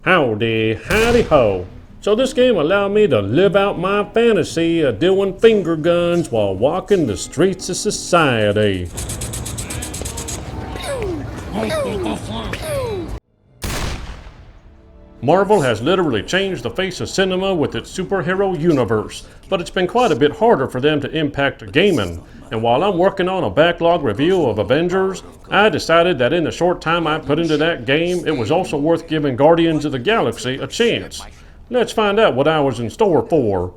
Howdy, howdy ho. So this game allowed me to live out my fantasy of doing finger guns while walking the streets of society. Marvel has literally changed the face of cinema with its superhero universe, but it's been quite a bit harder for them to impact gaming. And while I'm working on a backlog review of Avengers, I decided that in the short time I put into that game, it was also worth giving Guardians of the Galaxy a chance. Let's find out what I was in store for.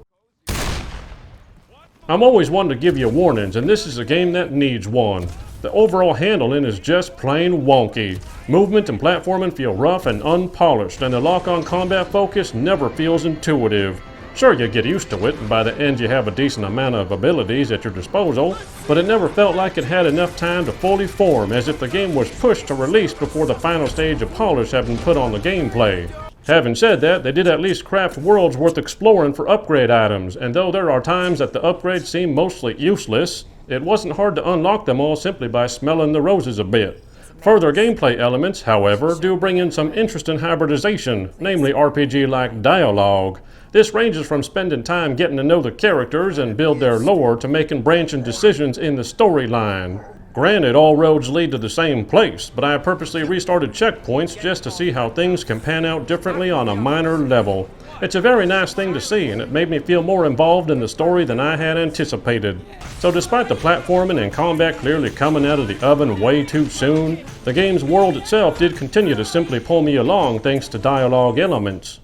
I'm always one to give you warnings, and this is a game that needs one. The overall handling is just plain wonky. Movement and platforming feel rough and unpolished, and the lock-on combat focus never feels intuitive. Sure, you get used to it, and by the end you have a decent amount of abilities at your disposal, but it never felt like it had enough time to fully form, as if the game was pushed to release before the final stage of polish had been put on the gameplay. Having said that, they did at least craft worlds worth exploring for upgrade items, and though there are times that the upgrades seem mostly useless, it wasn't hard to unlock them all simply by smelling the roses a bit. Further gameplay elements, however, do bring in some interesting hybridization, namely RPG-like dialogue. This ranges from spending time getting to know the characters and build their lore to making branching decisions in the storyline. Granted, all roads lead to the same place, but I purposely restarted checkpoints just to see how things can pan out differently on a minor level. It's a very nice thing to see, and it made me feel more involved in the story than I had anticipated. So despite the platforming and combat clearly coming out of the oven way too soon, the game's world itself did continue to simply pull me along thanks to dialogue elements.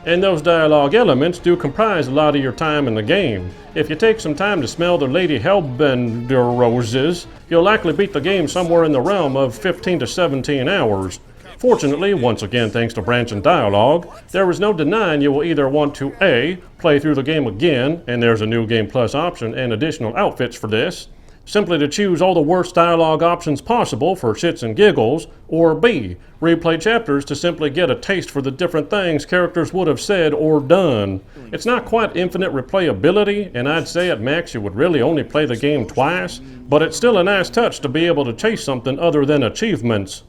And those dialogue elements do comprise a lot of your time in the game. If you take some time to smell the Lady Hellbender roses, you'll likely beat the game somewhere in the realm of 15 to 17 hours. Fortunately, once again thanks to branching dialogue, there is no denying you will either want to A. play through the game again, and there's a new Game Plus option and additional outfits for this, simply to choose all the worst dialogue options possible for shits and giggles, or B. replay chapters to simply get a taste for the different things characters would have said or done. It's not quite infinite replayability, and I'd say at max you would really only play the game twice, but it's still a nice touch to be able to chase something other than achievements.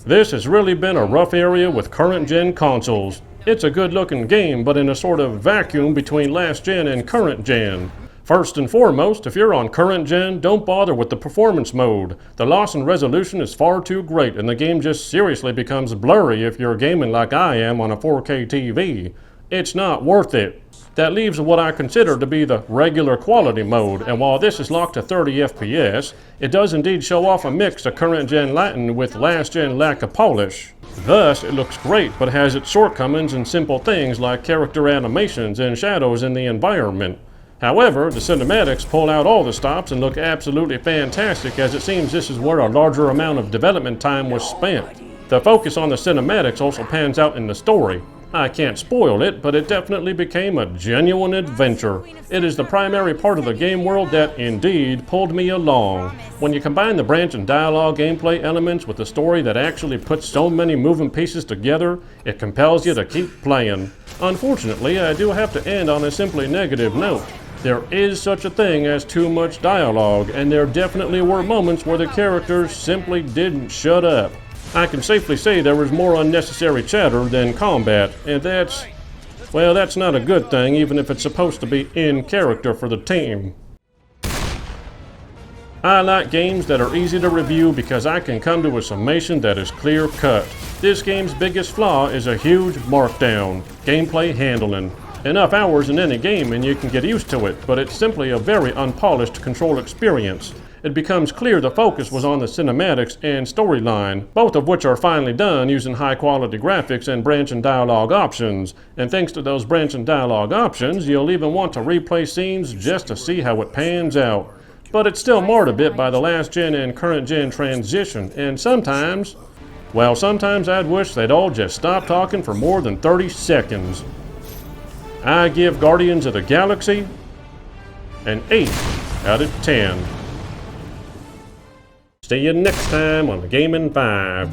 This has really been a rough area with current-gen consoles. It's a good-looking game, but in a sort of vacuum between last-gen and current-gen. First and foremost, if you're on current gen, don't bother with the performance mode. The loss in resolution is far too great, and the game just seriously becomes blurry if you're gaming like I am on a 4K TV. It's not worth it. That leaves what I consider to be the regular quality mode, and while this is locked to 30 FPS, it does indeed show off a mix of current gen lighting with last gen lack of polish. Thus, it looks great, but has its shortcomings in simple things like character animations and shadows in the environment. However, the cinematics pull out all the stops and look absolutely fantastic, as it seems this is where a larger amount of development time was spent. The focus on the cinematics also pans out in the story. I can't spoil it, but it definitely became a genuine adventure. It is the primary part of the game world that, indeed, pulled me along. When you combine the branch and dialogue gameplay elements with a story that actually puts so many moving pieces together, it compels you to keep playing. Unfortunately, I do have to end on a simply negative note. There is such a thing as too much dialogue, and there definitely were moments where the characters simply didn't shut up. I can safely say there was more unnecessary chatter than combat, and that's not a good thing, even if it's supposed to be in character for the team. I like games that are easy to review because I can come to a summation that is clear-cut. This game's biggest flaw is a huge markdown: gameplay handling. Enough hours in any game and you can get used to it, but it's simply a very unpolished control experience. It becomes clear the focus was on the cinematics and storyline, both of which are finely done using high-quality graphics and branch and dialogue options. And thanks to those branch and dialogue options, you'll even want to replay scenes just to see how it pans out. But it's still marred a bit by the last-gen and current-gen transition, and sometimes I'd wish they'd all just stop talking for more than 30 seconds. I give Guardians of the Galaxy an 8 out of 10. See you next time on Gaming 5.